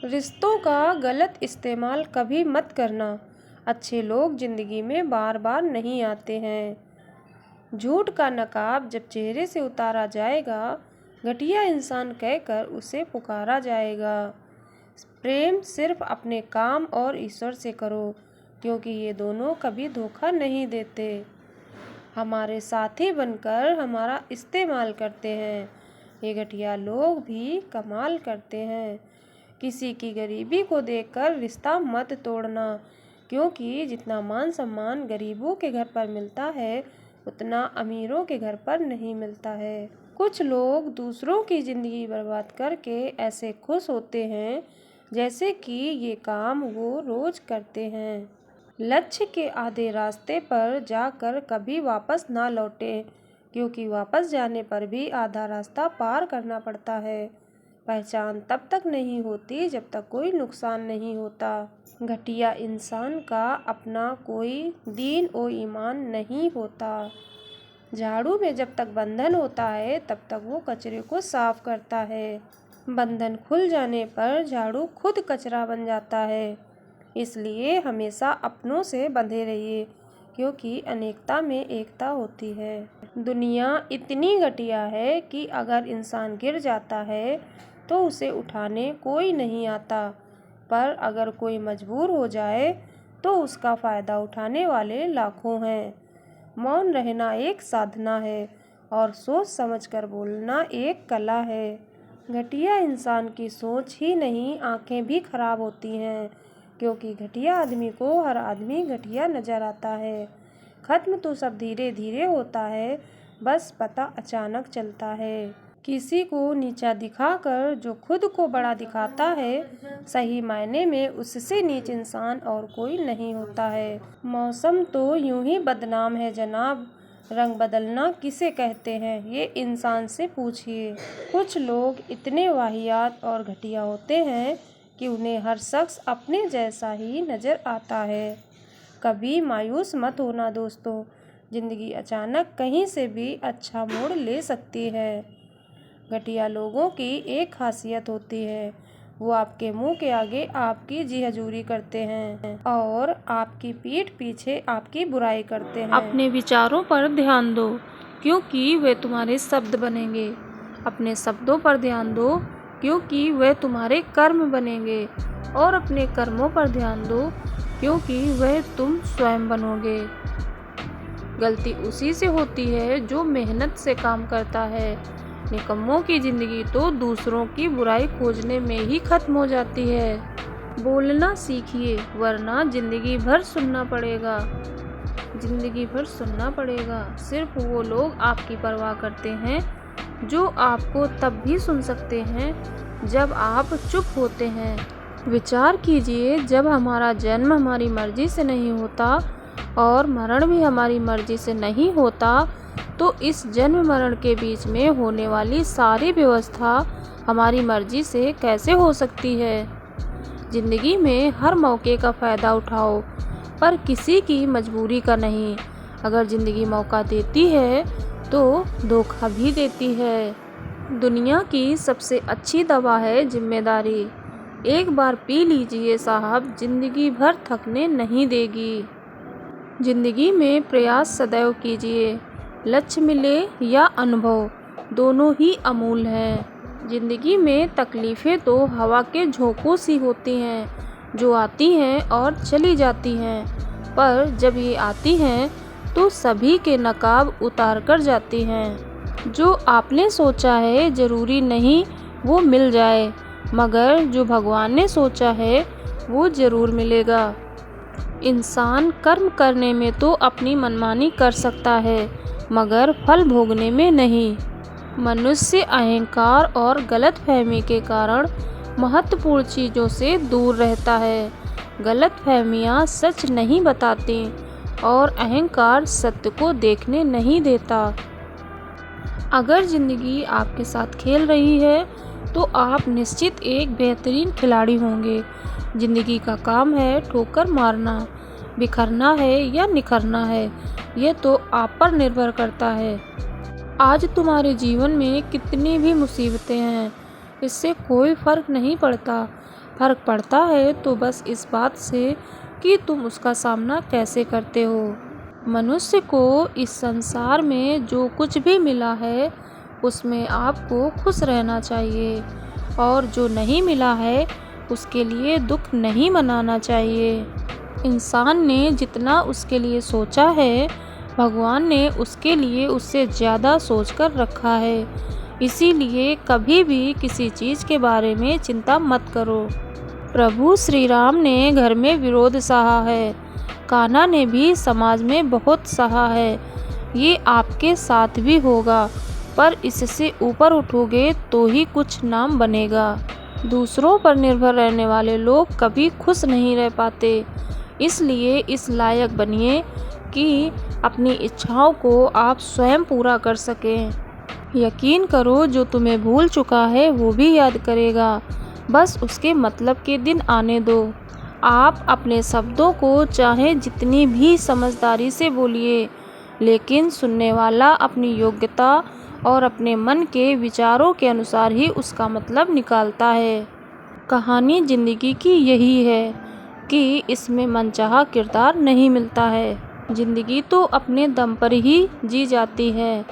रिश्तों का गलत इस्तेमाल कभी मत करना। अच्छे लोग जिंदगी में बार बार नहीं आते हैं। झूठ का नकाब जब चेहरे से उतारा जाएगा, घटिया इंसान कहकर उसे पुकारा जाएगा। प्रेम सिर्फ अपने काम और ईश्वर से करो, क्योंकि ये दोनों कभी धोखा नहीं देते। हमारे साथी बनकर हमारा इस्तेमाल करते हैं। ये घटिया लोग भी कमाल करते हैं। किसी की गरीबी को देखकर रिश्ता मत तोड़ना, क्योंकि जितना मान सम्मान गरीबों के घर पर मिलता है, उतना अमीरों के घर पर नहीं मिलता है। कुछ लोग दूसरों की जिंदगी बर्बाद करके ऐसे खुश होते हैं जैसे कि ये काम वो रोज करते हैं। लक्ष्य के आधे रास्ते पर जाकर कभी वापस ना लौटें, क्योंकि वापस जाने पर भी आधा रास्ता पार करना पड़ता है। पहचान तब तक नहीं होती जब तक कोई नुकसान नहीं होता। घटिया इंसान का अपना कोई दीन और ईमान नहीं होता। झाड़ू में जब तक बंधन होता है, तब तक वो कचरे को साफ करता है। बंधन खुल जाने पर झाड़ू खुद कचरा बन जाता है। इसलिए हमेशा अपनों से बंधे रहिए, क्योंकि अनेकता में एकता होती है। दुनिया इतनी घटिया है कि अगर इंसान गिर जाता है तो उसे उठाने कोई नहीं आता, पर अगर कोई मजबूर हो जाए तो उसका फ़ायदा उठाने वाले लाखों हैं। मौन रहना एक साधना है और सोच समझकर बोलना एक कला है। घटिया इंसान की सोच ही नहीं, आंखें भी खराब होती हैं, क्योंकि घटिया आदमी को हर आदमी घटिया नजर आता है। खत्म तो सब धीरे धीरे होता है, बस पता अचानक चलता है। किसी को नीचा दिखाकर जो खुद को बड़ा दिखाता है, सही मायने में उससे नीच इंसान और कोई नहीं होता है। मौसम तो यूं ही बदनाम है जनाब, रंग बदलना किसे कहते हैं ये इंसान से पूछिए। कुछ लोग इतने वाहियात और घटिया होते हैं कि उन्हें हर शख्स अपने जैसा ही नज़र आता है। कभी मायूस मत होना दोस्तों, ज़िंदगी अचानक कहीं से भी अच्छा मोड़ ले सकती है। घटिया लोगों की एक खासियत होती है, वो आपके मुंह के आगे आपकी जी हजूरी करते हैं और आपकी पीठ पीछे आपकी बुराई करते हैं। अपने विचारों पर ध्यान दो, क्योंकि वे तुम्हारे शब्द बनेंगे। अपने शब्दों पर ध्यान दो, क्योंकि वे तुम्हारे कर्म बनेंगे। और अपने कर्मों पर ध्यान दो, क्योंकि वह तुम स्वयं बनोगे। गलती उसी से होती है जो मेहनत से काम करता है। निकम्मों की जिंदगी तो दूसरों की बुराई खोजने में ही खत्म हो जाती है। बोलना सीखिए, वरना जिंदगी भर सुनना पड़ेगा। जिंदगी भर सुनना पड़ेगा। सिर्फ वो लोग आपकी परवाह करते हैं जो आपको तब भी सुन सकते हैं जब आप चुप होते हैं। विचार कीजिए, जब हमारा जन्म हमारी मर्जी से नहीं होता और मरण भी हमारी मर्जी से नहीं होता, तो इस जन्म मरण के बीच में होने वाली सारी व्यवस्था हमारी मर्जी से कैसे हो सकती है। जिंदगी में हर मौके का फ़ायदा उठाओ, पर किसी की मजबूरी का नहीं। अगर ज़िंदगी मौका देती है तो धोखा भी देती है। दुनिया की सबसे अच्छी दवा है जिम्मेदारी। एक बार पी लीजिए साहब, ज़िंदगी भर थकने नहीं देगी। ज़िंदगी में प्रयास सदैव कीजिए। लक्ष्य मिले या अनुभव, दोनों ही अमूल्य हैं। ज़िंदगी में तकलीफ़ें तो हवा के झोंकों सी होती हैं, जो आती हैं और चली जाती हैं, पर जब ये आती हैं तो सभी के नकाब उतार कर जाती हैं। जो आपने सोचा है ज़रूरी नहीं वो मिल जाए, मगर जो भगवान ने सोचा है वो ज़रूर मिलेगा। इंसान कर्म करने में तो अपनी मनमानी कर सकता है, मगर फल भोगने में नहीं। मनुष्य अहंकार और गलतफहमी के कारण महत्वपूर्ण चीज़ों से दूर रहता है। गलतफहमियां सच नहीं बताती और अहंकार सत्य को देखने नहीं देता। अगर ज़िंदगी आपके साथ खेल रही है तो आप निश्चित एक बेहतरीन खिलाड़ी होंगे। ज़िंदगी का काम है ठोकर मारना, बिखरना है या निखरना है, ये तो आप पर निर्भर करता है। आज तुम्हारे जीवन में कितनी भी मुसीबतें हैं, इससे कोई फ़र्क नहीं पड़ता। फर्क पड़ता है तो बस इस बात से कि तुम उसका सामना कैसे करते हो। मनुष्य को इस संसार में जो कुछ भी मिला है उसमें आपको खुश रहना चाहिए, और जो नहीं मिला है उसके लिए दुख नहीं मनाना चाहिए। इंसान ने जितना उसके लिए सोचा है, भगवान ने उसके लिए उससे ज़्यादा सोच कर रखा है। इसीलिए कभी भी किसी चीज़ के बारे में चिंता मत करो। प्रभु श्री राम ने घर में विरोध सहा है, कान्हा ने भी समाज में बहुत सहा है। ये आपके साथ भी होगा, पर इससे ऊपर उठोगे तो ही कुछ नाम बनेगा। दूसरों पर निर्भर रहने वाले लोग कभी खुश नहीं रह पाते। इसलिए इस लायक बनिए कि अपनी इच्छाओं को आप स्वयं पूरा कर सकें। यकीन करो, जो तुम्हें भूल चुका है वो भी याद करेगा, बस उसके मतलब के दिन आने दो। आप अपने शब्दों को चाहे जितनी भी समझदारी से बोलिए, लेकिन सुनने वाला अपनी योग्यता और अपने मन के विचारों के अनुसार ही उसका मतलब निकालता है। कहानी ज़िंदगी की यही है कि इसमें मनचाहा किरदार नहीं मिलता है। ज़िंदगी तो अपने दम पर ही जी जाती है।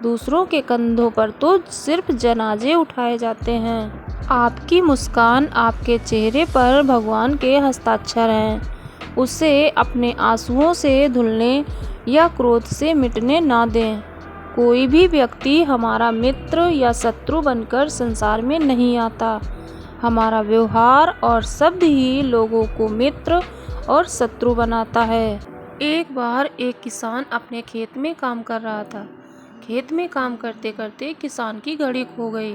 दूसरों के कंधों पर तो सिर्फ जनाजे उठाए जाते हैं। आपकी मुस्कान, आपके चेहरे पर भगवान के हस्ताक्षर हैं। उसे अपने आंसुओं से धुलने या क्रोध से मिटने ना दें। कोई भी व्यक्ति हमारा मित्र या शत्रु बनकर संसार में नहीं आता। हमारा व्यवहार और शब्द ही लोगों को मित्र और शत्रु बनाता है। एक बार एक किसान अपने खेत में काम कर रहा था। खेत में काम करते करते किसान की घड़ी खो गई।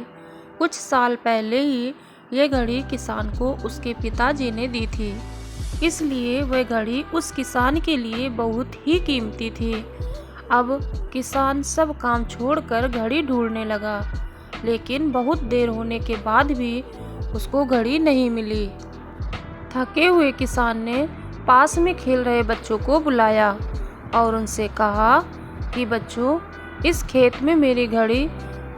कुछ साल पहले ही यह घड़ी किसान को उसके पिताजी ने दी थी, इसलिए वह घड़ी उस किसान के लिए बहुत ही कीमती थी। अब किसान सब काम छोड़कर घड़ी ढूंढने लगा, लेकिन बहुत देर होने के बाद भी उसको घड़ी नहीं मिली। थके हुए किसान ने पास में खेल रहे बच्चों को बुलाया और उनसे कहा कि बच्चों, इस खेत में मेरी घड़ी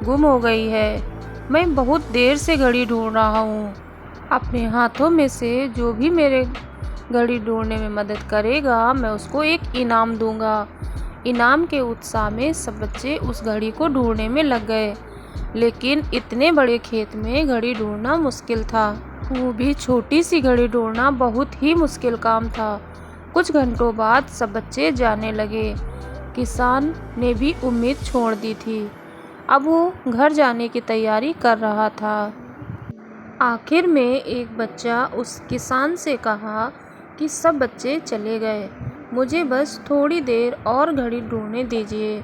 गुम हो गई है। मैं बहुत देर से घड़ी ढूंढ रहा हूँ। अपने हाथों में से जो भी मेरे घड़ी ढूंढने में मदद करेगा, मैं उसको एक इनाम दूंगा। इनाम के उत्साह में सब बच्चे उस घड़ी को ढूंढने में लग गए, लेकिन इतने बड़े खेत में घड़ी ढूंढना मुश्किल था। वो भी छोटी सी घड़ी ढूंढना बहुत ही मुश्किल काम था। कुछ घंटों बाद सब बच्चे जाने लगे। किसान ने भी उम्मीद छोड़ दी थी। अब वो घर जाने की तैयारी कर रहा था। आखिर में एक बच्चा उस किसान से कहा कि सब बच्चे चले गए, मुझे बस थोड़ी देर और घड़ी ढूंढने दीजिए।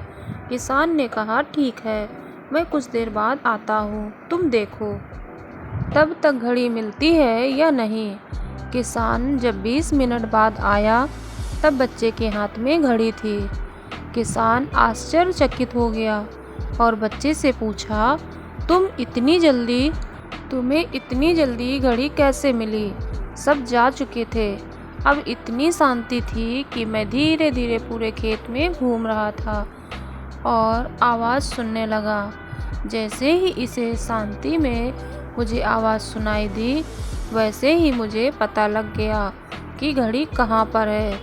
किसान ने कहा, ठीक है, मैं कुछ देर बाद आता हूँ, तुम देखो तब तक घड़ी मिलती है या नहीं। किसान जब 20 मिनट बाद आया तब बच्चे के हाथ में घड़ी थी। किसान आश्चर्यचकित हो गया और बच्चे से पूछा, तुम्हें इतनी जल्दी घड़ी कैसे मिली? सब जा चुके थे। अब इतनी शांति थी कि मैं धीरे धीरे पूरे खेत में घूम रहा था और आवाज़ सुनने लगा। जैसे ही इसे शांति में मुझे आवाज़ सुनाई दी, वैसे ही मुझे पता लग गया कि घड़ी कहाँ पर है।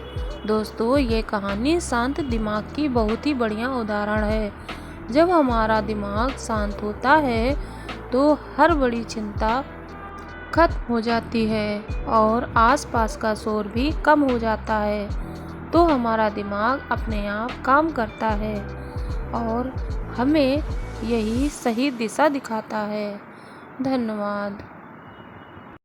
दोस्तों, ये कहानी शांत दिमाग की बहुत ही बढ़िया उदाहरण है। जब हमारा दिमाग शांत होता है तो हर बड़ी चिंता खत्म हो जाती है और आसपास का शोर भी कम हो जाता है। तो हमारा दिमाग अपने आप काम करता है और हमें यही सही दिशा दिखाता है। धन्यवाद।